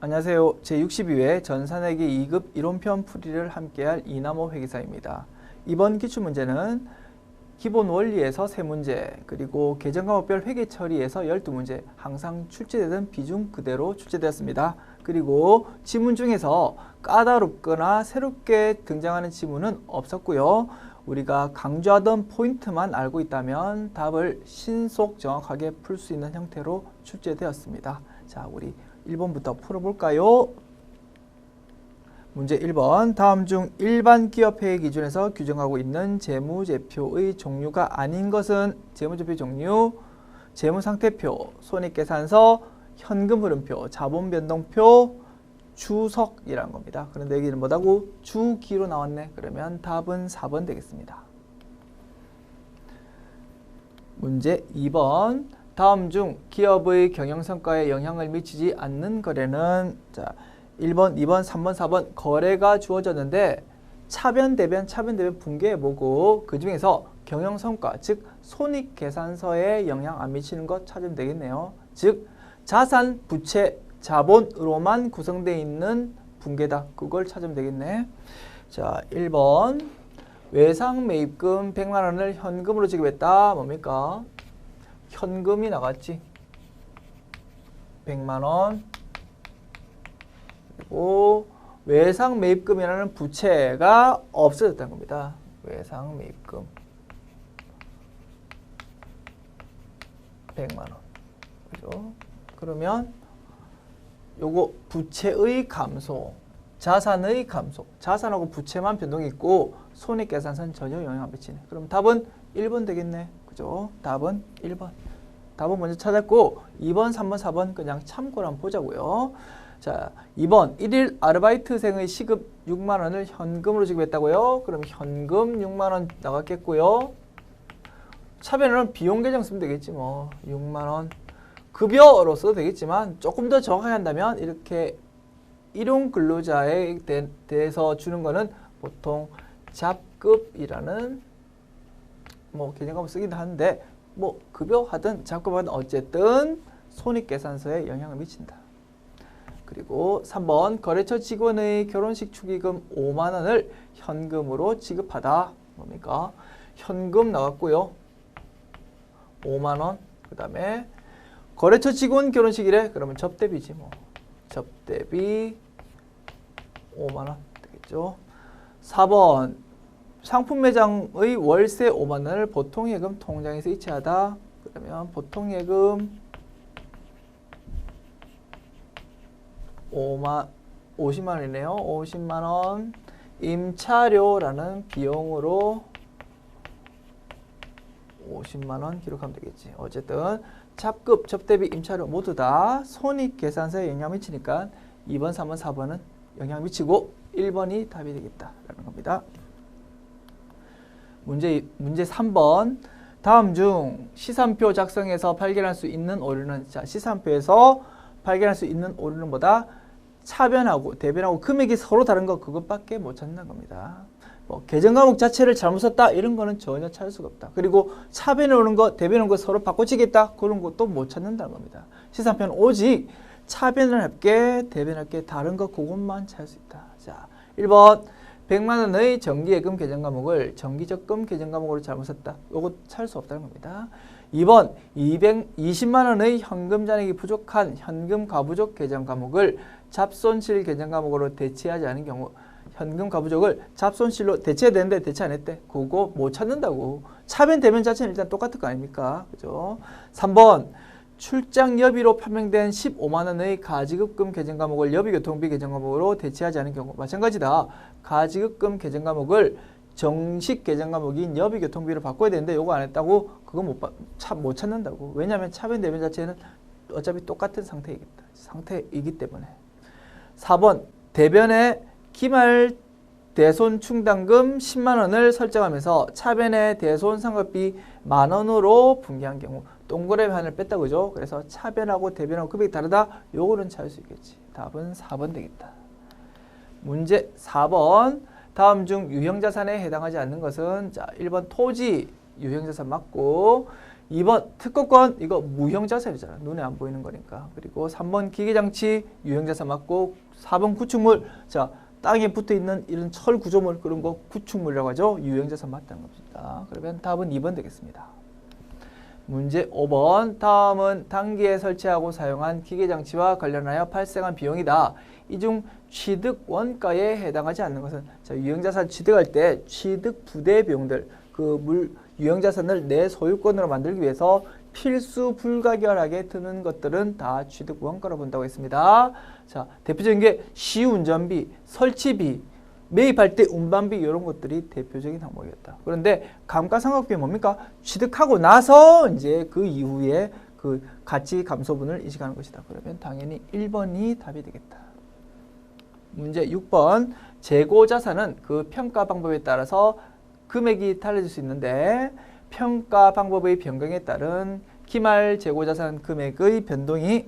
안녕하세요. 제62회 전산회계 2급 이론편 풀이를 함께할 이남호 회계사입니다. 이번 기출문제는 기본 원리에서 3문제, 그리고 계정과목별 회계 처리에서 12문제, 항상 출제되던 비중 그대로 출제되었습니다. 그리고 지문 중에서 까다롭거나 새롭게 등장하는 지문은 없었고요. 우리가 강조하던 포인트만 알고 있다면 답을 신속 정확하게 풀 수 있는 형태로 출제되었습니다. 자, 우리 1번부터 풀어볼까요? 문제 1번. 다음 중 일반 기업회계 기준에서 규정하고 있는 재무제표의 종류가 아닌 것은 재무제표 종류, 재무상태표, 손익계산서, 현금흐름표, 자본변동표, 주석이라는 겁니다. 그런데 여기는 뭐다고? 주기로 나왔네. 그러면 답은 4번 되겠습니다. 문제 2번. 다음 중 기업의 경영성과에 영향을 미치지 않는 거래는, 자, 1번, 2번, 3번, 4번 거래가 주어졌는데 차변, 대변 분개해보고 그 중에서 경영성과, 즉 손익계산서에 영향 안 미치는 것 찾으면 되겠네요. 즉 자산, 부채, 자본으로만 구성되어 있는 분개다. 그걸 찾으면 되겠네. 자, 1번. 외상 매입금 100만 원을 현금으로 지급했다. 뭡니까? 현금이 나갔지. 100만 원. 그리고 외상 매입금이라는 부채가 없어졌다는 겁니다. 외상 매입금 100만 원. 그죠? 그러면 요거 부채의 감소, 자산의 감소, 자산하고 부채만 변동이 있고 손익계산서는 전혀 영향 안 미치네. 그럼 답은 1번 되겠네. 그죠? 답은 1번. 답은 먼저 찾았고 2번, 3번, 4번 그냥 참고를 한번 보자고요. 자, 2번. 1일 아르바이트생의 시급 6만 원을 현금으로 지급했다고요. 그럼 현금 6만 원 나갔겠고요. 차변에는 비용 계정 쓰면 되겠지 뭐. 6만 원. 급여로 써도 되겠지만 조금 더 정확하게 한다면 이렇게 일용 근로자에 대해서 주는 거는 보통 잡급이라는 뭐 개념을 쓰기도 하는데 뭐 급여 하든 잡급 하든 어쨌든 손익계산서에 영향을 미친다. 그리고 3번. 거래처 직원의 결혼식 축의금 5만 원을 현금으로 지급하다. 뭡니까? 현금 나왔고요. 5만 원. 그 다음에 거래처 직원 결혼식이래. 그러면 접대비지 뭐. 접대비 5만 원 되겠죠. 4번. 상품 매장의 월세 5만 원을 보통예금 통장에서 이체하다. 그러면 보통예금 50만 원이네요. 50만 원. 임차료라는 비용으로 50만 원 기록하면 되겠지. 어쨌든 잡급, 접대비, 임차료 모두 다 손익계산서에 영향을 미치니까 2번, 3번, 4번은 영향을 미치고 1번이 답이 되겠다라는 겁니다. 문제 3번. 다음 중 시산표 작성에서 발견할 수 있는 오류는, 자, 시산표에서 발견할 수 있는 오류는 뭐다? 차변하고 대변하고 금액이 서로 다른 거, 그것밖에 못 찾는 겁니다. 뭐 계정과목 자체를 잘못 썼다 이런 거는 전혀 찾을 수가 없다. 그리고 차변에 오는 거, 대변에 오는 거 서로 바꿔치겠다 그런 것도 못 찾는다는 겁니다. 시산표는 오직 차변을 할게, 대변을 할게, 다른 거 그것만 찾을 수 있다. 자, 1번. 100만 원의 정기예금 계정과목을 정기적금 계정과목으로 잘못 썼다. 요거 찾을 수 없다는 겁니다. 2번. 220만 원의 현금 잔액이 부족한 현금 가부족 계정과목을 잡손실 계정과목으로 대체하지 않은 경우, 현금 가부족을 잡손실로 대체해야 되는데 대체 안 했대. 그거 못 찾는다고. 차변 대변 자체는 일단 똑같을 거 아닙니까? 그죠? 3번. 출장 여비로 판명된 15만 원의 가지급금 계정과목을 여비교통비 계정과목으로 대체하지 않은 경우, 마찬가지다. 가지급금 계정과목을 정식 계정과목인 여비교통비로 바꿔야 되는데 요거 안 했다고 그거 못 찾는다고. 왜냐하면 차변 대변 자체는 어차피 똑같은 상태이기 때문에. 4번. 대변에 기말 대손 충당금 10만 원을 설정하면서 차변의 대손 상각비 만 원으로 분기한 경우, 동그라미 하나를 뺐다 그죠? 그래서 차변하고 대변하고 금액이 다르다. 요거는 찾을 수 있겠지. 답은 4번 되겠다. 문제 4번. 다음 중 유형자산에 해당하지 않는 것은, 자, 1번 토지 유형자산 맞고, 2번 특허권 이거 무형자산이잖아. 눈에 안 보이는 거니까. 그리고 3번 기계장치 유형자산 맞고 4번 구축물. 자, 땅에 붙어있는 이런 철 구조물 그런 거 구축물이라고 하죠. 유형자산 맞다는 겁니다. 그러면 답은 2번 되겠습니다. 문제 5번. 다음은 단기에 설치하고 사용한 기계장치와 관련하여 발생한 비용이다. 이 중 취득 원가에 해당하지 않는 것은, 자, 유형자산 취득할 때 취득 부대 비용들, 유형자산을 내 소유권으로 만들기 위해서 필수 불가결하게 드는 것들은 다 취득 원가로 본다고 했습니다. 자, 대표적인 게 시운전비, 설치비, 매입할 때 운반비 이런 것들이 대표적인 항목이었다. 그런데 감가상각비는 뭡니까? 취득하고 나서 이제 그 이후에 그 가치 감소분을 인식하는 것이다. 그러면 당연히 1번이 답이 되겠다. 문제 6번. 재고자산은 그 평가 방법에 따라서 금액이 달라질 수 있는데 평가 방법의 변경에 따른 기말 재고자산 금액의 변동이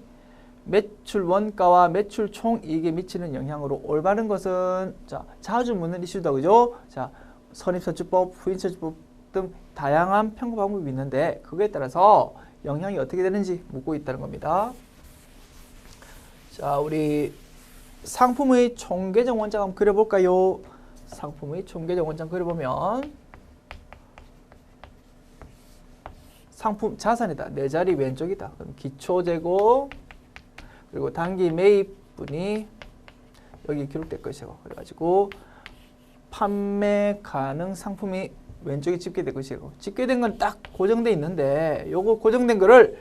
매출 원가와 매출 총이익에 미치는 영향으로 올바른 것은, 자, 자주 묻는 이슈다, 그죠? 자, 선입선출법, 후인선출법 등 다양한 평가 방법이 있는데 그거에 따라서 영향이 어떻게 되는지 묻고 있다는 겁니다. 자, 우리 상품의 총계정 원장 한번 그려볼까요? 상품의 총계정 원장 그려보면 상품 자산이다. 네 자리 왼쪽이다. 그럼 기초재고 그리고 단기 매입분이 여기 기록될 것이고, 그래가지고 판매 가능 상품이 왼쪽에 집계될 것이고, 집계된 건 딱 고정돼 있는데 요거 고정된 거를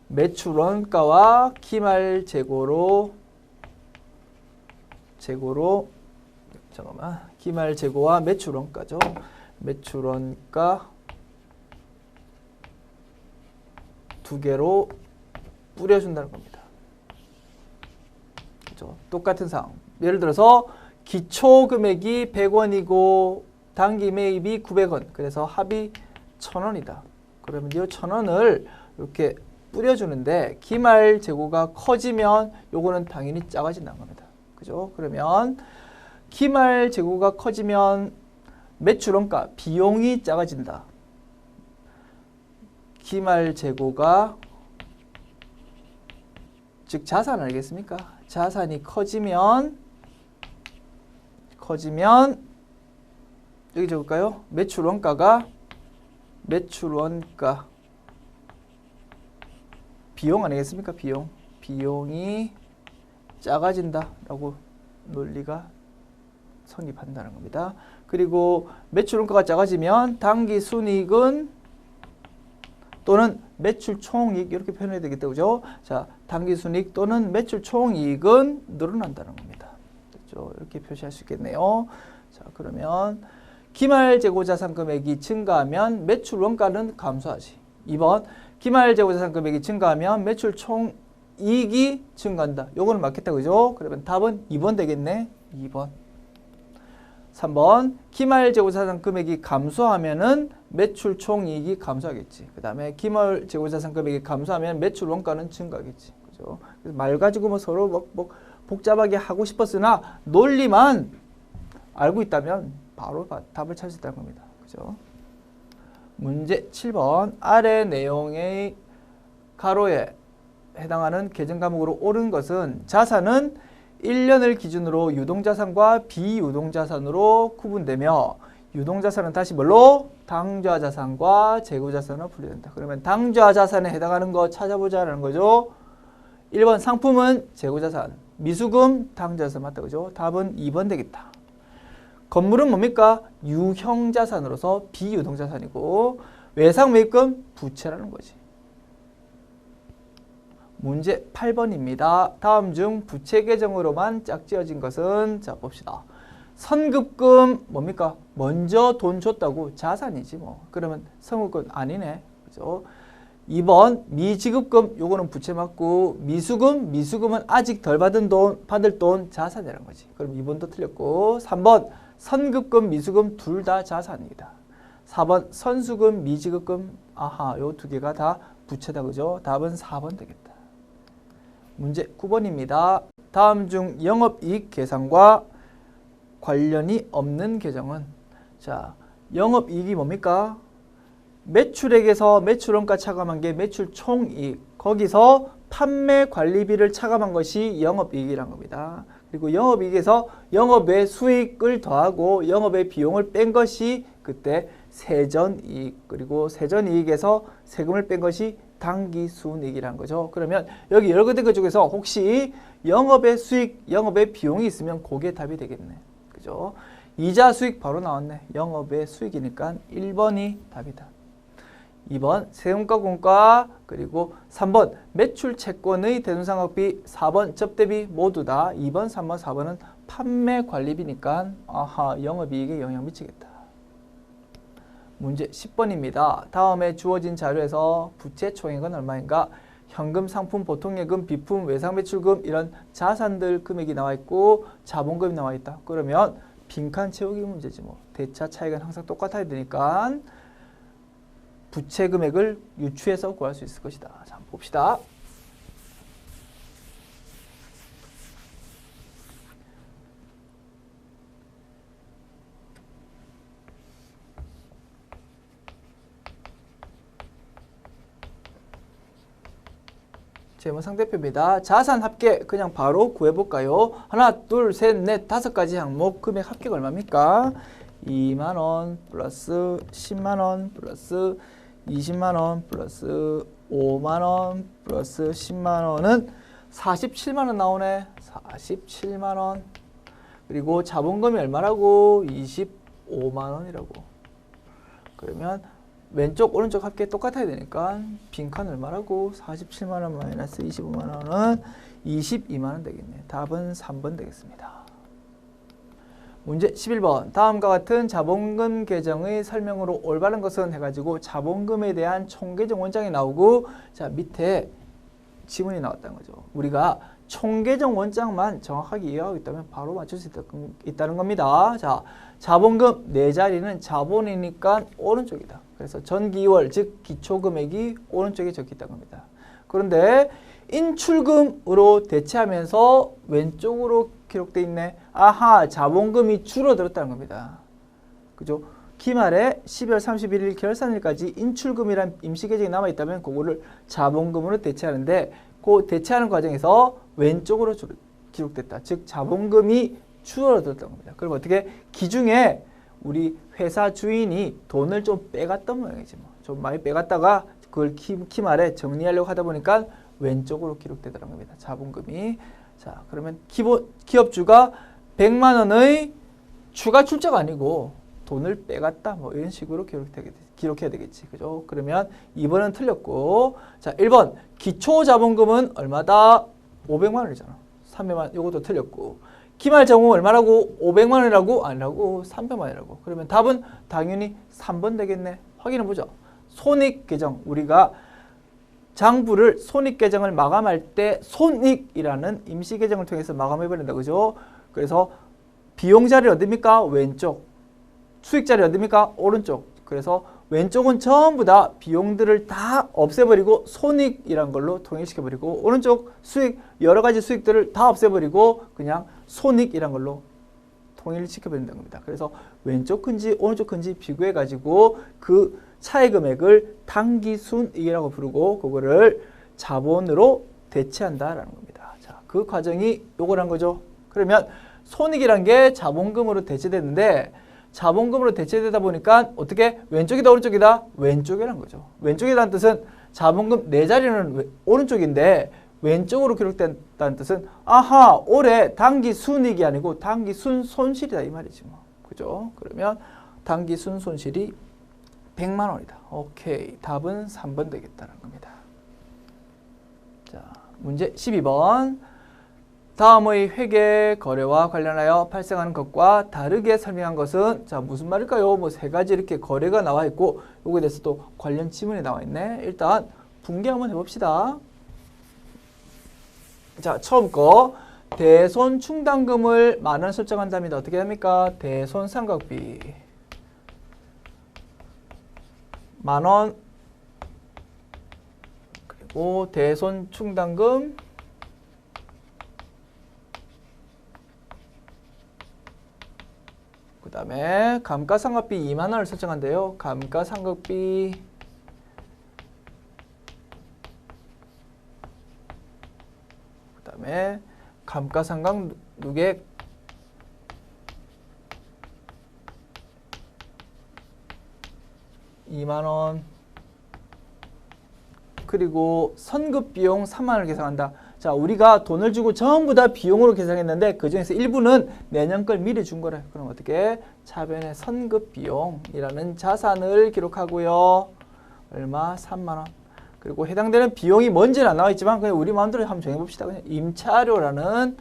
매출 원가와 기말 재고로 잠깐만, 기말 재고와 매출 원가죠. 매출 원가 두 개로 뿌려준다는 겁니다. 그렇죠? 똑같은 상황. 예를 들어서 기초 금액이 100원이고 단기 매입이 900원. 그래서 합이 1000원이다. 그러면 이 1000원을 이렇게 뿌려주는데 기말 재고가 커지면 요거는 당연히 작아진다는 겁니다. 그죠? 그러면 기말 재고가 커지면 매출 원가 비용이 작아진다. 기말 재고가 즉 자산 알겠습니까? 자산이 커지면 여기 적을까요? 매출 원가 비용 아니겠습니까? 비용이 작아진다라고 논리가 성립한다는 겁니다. 그리고 매출 원가가 작아지면 당기 순이익은 또는 매출 총이익 이렇게 표현해야 되겠다. 그죠? 자, 당기 순이익 또는 매출 총이익은 늘어난다는 겁니다. 그렇죠? 이렇게 표시할 수 있겠네요. 자, 그러면 기말 재고 자산 금액이 증가하면 매출 원가는 감소하지. 2번. 기말 재고 자산 금액이 증가하면 매출 총이익이 증가한다. 요거는 맞겠다. 그죠? 그러면 답은 2번 되겠네. 2번. 3번. 기말 재고 자산 금액이 감소하면은 매출 총이익이 감소하겠지. 그 다음에 기말 재고 자산 금액이 감소하면 매출 원가는 증가하겠지. 그죠? 그래서 말 가지고 뭐 서로 뭐 복잡하게 하고 싶었으나 논리만 알고 있다면 바로 답을 찾을 수 있다는 겁니다. 그죠? 문제 7번. 아래 내용의 가로에 해당하는 계정 과목으로 옳은 것은 자산은 1년을 기준으로 유동자산과 비유동자산으로 구분되며 유동자산은 다시 뭘로? 당좌자산과 재고자산으로 분류된다. 그러면 당좌자산에 해당하는 거 찾아보자라는 거죠. 1번 상품은 재고자산, 미수금 당좌자산 맞다. 그죠? 답은 2번 되겠다. 건물은 뭡니까? 유형자산으로서 비유동자산이고 외상매입금 부채라는 거지. 문제 8번입니다. 다음 중 부채 계정으로만 짝지어진 것은, 자 봅시다. 선급금 뭡니까? 먼저 돈 줬다고 자산이지 뭐. 그러면 선급금 아니네. 그죠? 2번 미지급금 요거는 부채 맞고 미수금은 아직 덜 받은 돈, 받을 돈 자산이라는 거지. 그럼 2번도 틀렸고 3번 선급금, 미수금 둘 다 자산이다. 4번 선수금, 미지급금 아하 요 두 개가 다 부채다. 그죠? 답은 4번 되겠다. 문제 9번입니다. 다음 중 영업이익 계산과 관련이 없는 계정은, 자 영업이익이 뭡니까? 매출액에서 매출원가 차감한 게 매출 총이익. 거기서 판매 관리비를 차감한 것이 영업이익이란 겁니다. 그리고 영업이익에서 영업의 수익을 더하고 영업의 비용을 뺀 것이 그때 세전이익. 그리고 세전이익에서 세금을 뺀 것이 당기순이익이라는 거죠. 그러면 여기 여러 개 중에서 혹시 영업의 수익, 영업의 비용이 있으면 그게 답이 되겠네. 그죠? 이자 수익 바로 나왔네. 영업의 수익이니까 1번이 답이다. 2번 세금과 공과, 그리고 3번 매출 채권의 대손상각비, 4번 접대비 모두 다 2번, 3번, 4번은 판매 관리비니까 아하 영업이익에 영향 미치겠다. 문제 10번입니다. 다음에 주어진 자료에서 부채 총액은 얼마인가? 현금, 상품, 보통예금, 비품, 외상매출금 이런 자산들 금액이 나와 있고 자본금이 나와 있다. 그러면 빈칸 채우기 문제지 뭐. 대차 차익은 항상 똑같아야 되니까 부채 금액을 유추해서 구할 수 있을 것이다. 자, 한번 봅시다. 제목 상대표입니다. 자산 합계 그냥 바로 구해볼까요? 하나, 둘, 셋, 넷, 5가지 항목 금액 합계가 얼마입니까? 2만원 플러스 10만원 플러스 20만원 플러스 5만원 플러스 10만원은 47만원 나오네. 47만원. 그리고 자본금이 얼마라고? 25만원이라고. 그러면 왼쪽 오른쪽 합계 똑같아야 되니까 빈칸 얼마라고? 47만원 마이너스 25만원은 22만원 되겠네. 답은 3번 되겠습니다. 문제 11번. 다음과 같은 자본금 계정의 설명으로 올바른 것은 해가지고 자본금에 대한 총계정 원장이 나오고 자 밑에 지문이 나왔다는 거죠. 우리가 총계정 원장만 정확하게 이해하고 있다면 바로 맞출 수 있다는 겁니다. 자, 자본금 네 자리는 자본이니까 오른쪽이다. 그래서 전기월 즉 기초금액이 오른쪽에 적혀 있다는 겁니다. 그런데 인출금으로 대체하면서 왼쪽으로 기록되어 있네. 아하, 자본금이 줄어들었다는 겁니다. 그죠? 기말에 12월 31일 결산일까지 인출금이란 임시계정이 남아있다면 그거를 자본금으로 대체하는데 그 대체하는 과정에서 왼쪽으로 기록됐다. 즉 자본금이 줄어들었다는 겁니다. 그럼 어떻게? 기중에 우리 회사 주인이 돈을 좀 빼갔던 모양이지 뭐. 좀 많이 빼갔다가 그걸 기말에 정리하려고 하다 보니까 왼쪽으로 기록되더라는 겁니다. 자본금이. 자, 그러면 기업주가 100만 원의 추가 출자가 아니고 돈을 빼갔다. 뭐 이런 식으로 기록해야 되겠지. 그죠? 그러면 2번은 틀렸고. 자, 1번. 기초 자본금은 얼마다? 500만 원이잖아. 300만 원. 이것도 틀렸고. 기말 자본금 얼마라고? 500만 원이라고? 아니라고? 300만 원이라고. 그러면 답은 당연히 3번 되겠네. 확인해 보죠. 손익계정. 우리가 장부를 손익계정을 마감할 때 손익이라는 임시계정을 통해서 마감해버린다. 그죠? 그래서 비용자리 어딥니까? 왼쪽. 수익자리 어딥니까? 오른쪽. 그래서 왼쪽은 전부 다 비용들을 다 없애버리고 손익이란 걸로 통일시켜버리고 오른쪽 수익, 여러 가지 수익들을 다 없애버리고 그냥 손익이란 걸로 통일시켜버린다는 겁니다. 그래서 왼쪽 큰지 오른쪽 큰지 비교해가지고 그 차액 금액을 당기순이익이라고 부르고 그거를 자본으로 대체한다라는 겁니다. 자, 그 과정이 요걸 한 거죠. 그러면 손익이란 게 자본금으로 대체됐는데 자본금으로 대체되다 보니까 어떻게? 왼쪽이다 오른쪽이다? 왼쪽이라는 거죠. 왼쪽이라는 뜻은 자본금 네 자리는 오른쪽인데 왼쪽으로 기록된다는 뜻은 아하, 올해 당기순이익이 아니고 당기순손실이다 이 말이지 뭐. 그죠? 그러면 당기순손실이 100만 원이다. 오케이. 답은 3번 되겠다는 겁니다. 자, 문제 12번. 다음의 회계 거래와 관련하여 발생하는 것과 다르게 설명한 것은 자 무슨 말일까요? 뭐 세 가지 이렇게 거래가 나와 있고 요거에 대해서 또 관련 지문이 나와 있네. 일단 분개 한번 해봅시다. 자, 처음 거 대손 충당금을 만원 설정한답니다. 어떻게 합니까? 대손 삼각비 만원 그리고 대손 충당금 그 다음에 감가상각비 2만 원을 설정한대요. 감가상각비 감가상각누계 (2만원) 그리고 선급비용 3만원을 계산한다. 자, 우리가 돈을 주고 전부 다 비용으로 계산했는데 그 중에서 일부는 내년 걸 미리 준 거래. 그럼 어떻게? 차변의 선급비용이라는 자산을 기록하고요. 얼마? 3만원. 그리고 해당되는 비용이 뭔지는 안 나와 있지만 그냥 우리 마음대로 한번 정해봅시다. 그냥 임차료라는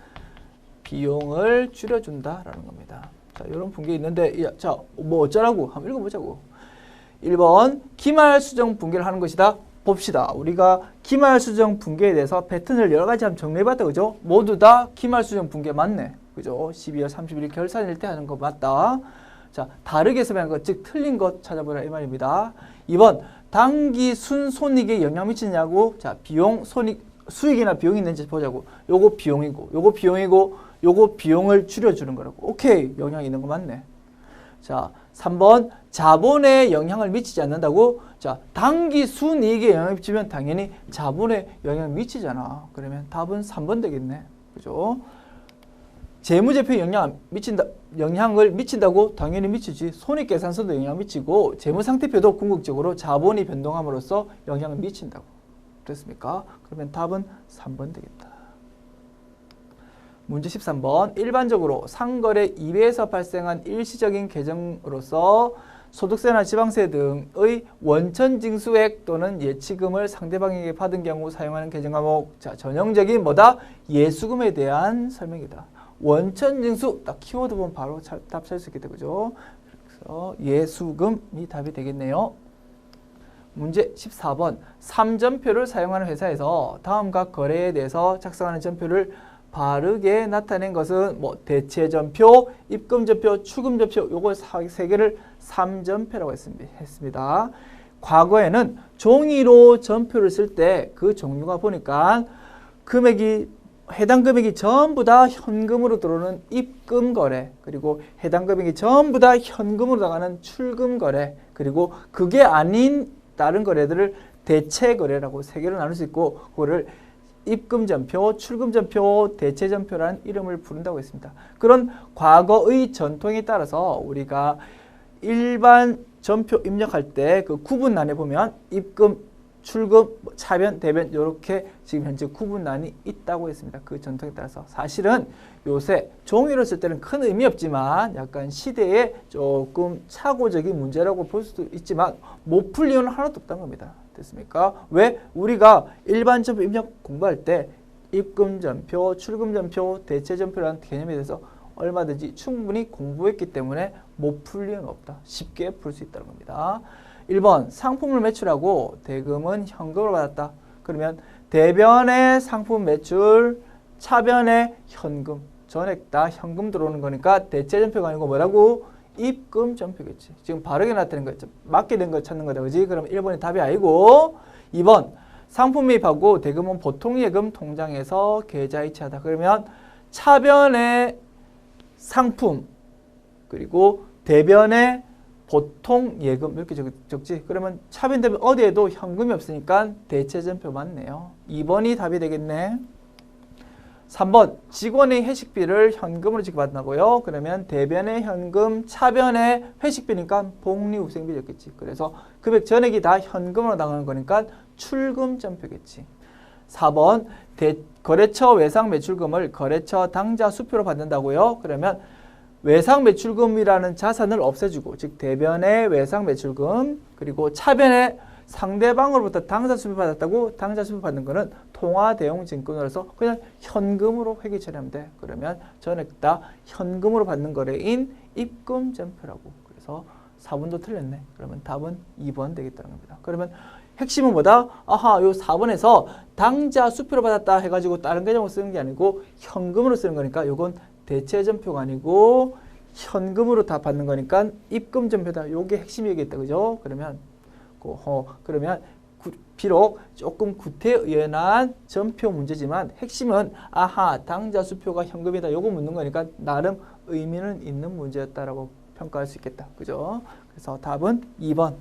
비용을 줄여준다라는 겁니다. 자, 이런 분계 있는데, 자, 뭐 어쩌라고? 한번 읽어보자고. 1번, 기말 수정 분계를 하는 것이다. 봅시다. 우리가 기말 수정 분계에 대해서 패턴을 여러 가지 한번 정리해봤다. 그죠? 모두 다 기말 수정 분계 맞네. 그죠? 12월 31일 결산일 때 하는 거 맞다. 자, 다르게 설명한 것, 즉 틀린 것 찾아보라 이 말입니다. 2번, 당기 순손익에 영향 미치냐고. 자, 비용, 손익, 수익이나 비용이 있는지 보자고. 요거 비용이고, 요거 비용이고, 요거 비용을 줄여주는 거라고. 오케이. 영향이 있는 거 맞네. 자, 3번, 자본에 영향을 미치지 않는다고. 자, 당기 순이익에 영향을 미치면 당연히 자본에 영향을 미치잖아. 그러면 답은 3번 되겠네. 그죠? 재무제표에 영향을 미친다고? 당연히 미치지. 손익계산서도 영향을 미치고 재무상태표도 궁극적으로 자본이 변동함으로써 영향을 미친다고. 됐습니까? 그러면 답은 3번 되겠다. 문제 13번. 일반적으로 상거래 이외에서 발생한 일시적인 계정으로서 소득세나 지방세 등의 원천징수액 또는 예치금을 상대방에게 받은 경우 사용하는 계정 과목. 자, 전형적인 뭐다? 예수금에 대한 설명이다. 원천징수 딱 키워드 보면 바로 답 찾을 수 있겠다. 그죠? 그래서 예수금이 답이 되겠네요. 문제 14번. 3전표를 사용하는 회사에서 다음과 거래에 대해서 작성하는 전표를 바르게 나타낸 것은 뭐 대체전표, 입금전표, 출금전표 요거 세 개를 3전표라고 했습니다. 과거에는 종이로 전표를 쓸 때 그 종류가 보니까 해당 금액이 전부 다 현금으로 들어오는 입금 거래, 그리고 해당 금액이 전부 다 현금으로 나가는 출금 거래, 그리고 그게 아닌 다른 거래들을 대체 거래라고 세 개로 나눌 수 있고, 그거를 입금전표, 출금전표, 대체전표라는 이름을 부른다고 했습니다. 그런 과거의 전통에 따라서 우리가 일반 전표 입력할 때 그 구분란에 보면 입금, 출금, 차변, 대변 이렇게 지금 현재 구분란이 있다고 했습니다. 그 전통에 따라서. 사실은 요새 종이로 쓸 때는 큰 의미 없지만 약간 시대에 조금 착오적인 문제라고 볼 수도 있지만 못 풀 이유는 하나도 없다는 겁니다. 됐습니까? 왜? 우리가 일반 전표 입력 공부할 때 입금전표, 출금전표, 대체전표라는 개념에 대해서 얼마든지 충분히 공부했기 때문에 못 풀 이유는 없다. 쉽게 풀 수 있다는 겁니다. 1번, 상품을 매출하고 대금은 현금으로 받았다. 그러면 대변의 상품 매출, 차변의 현금, 전액 다 현금 들어오는 거니까 대체전표가 아니고 뭐라고? 입금전표겠지. 지금 바르게 나타낸 거, 맞게 된 거 찾는 거다. 그지? 그럼 1번이 답이 아니고 2번, 상품 매입하고 대금은 보통 예금 통장에서 계좌 이체하다. 그러면 차변의 상품 그리고 대변의 보통 예금 이렇게 적지. 그러면 차변 대변 어디에도 현금이 없으니까 대체전표 맞네요. 2번이 답이 되겠네. 3번, 직원의 회식비를 현금으로 지급받는다고요. 그러면 대변의 현금, 차변의 회식비니까 복리후생비였겠지. 그래서 금액 전액이 다 현금으로 나가는 거니까 출금전표겠지. 4번, 거래처 외상 매출금을 거래처 당좌 수표로 받는다고요. 그러면 외상 매출금이라는 자산을 없애주고, 즉 대변의 외상 매출금, 그리고 차변의 상대방으로부터 당사 수표 받았다고. 당사 수표 받는 거는 통화 대용 증권으로서 그냥 현금으로 회계 처리하면 돼. 그러면 전액 다 현금으로 받는 거래인 입금 전표라고. 그래서 4번도 틀렸네. 그러면 답은 2번 되겠다는 겁니다. 그러면 핵심은 뭐다? 아하, 요 4번에서 당자 수표로 받았다 해가지고 다른 계정으로 쓰는 게 아니고 현금으로 쓰는 거니까 요건 대체전표가 아니고 현금으로 다 받는 거니까 입금전표다. 요게 핵심이겠다. 그죠? 그러면 비록 조금 구태의연한 전표 문제지만 핵심은 아하, 당자 수표가 현금이다. 요거 묻는 거니까 나름 의미는 있는 문제였다라고 평가할 수 있겠다. 그죠? 그래서 답은 2번.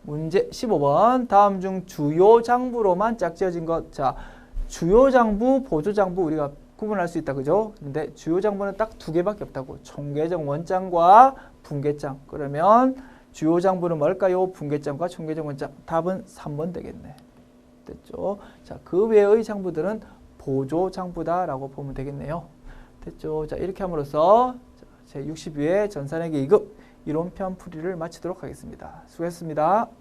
문제 15번. 다음 중 주요 장부로만 짝지어진 것. 자, 주요 장부, 보조 장부 우리가 구분할 수 있다. 그죠? 근데 주요 장부는 딱 두 개밖에 없다고. 총계정 원장과 분계장. 그러면 주요 장부는 뭘까요? 분계장과 총계정 원장. 답은 3번 되겠네. 됐죠? 자, 그 외의 장부들은 보조 장부다라고 보면 되겠네요. 됐죠? 자, 이렇게 함으로써 제 62회 전산회계 2급 이론편 풀이를 마치도록 하겠습니다. 수고했습니다.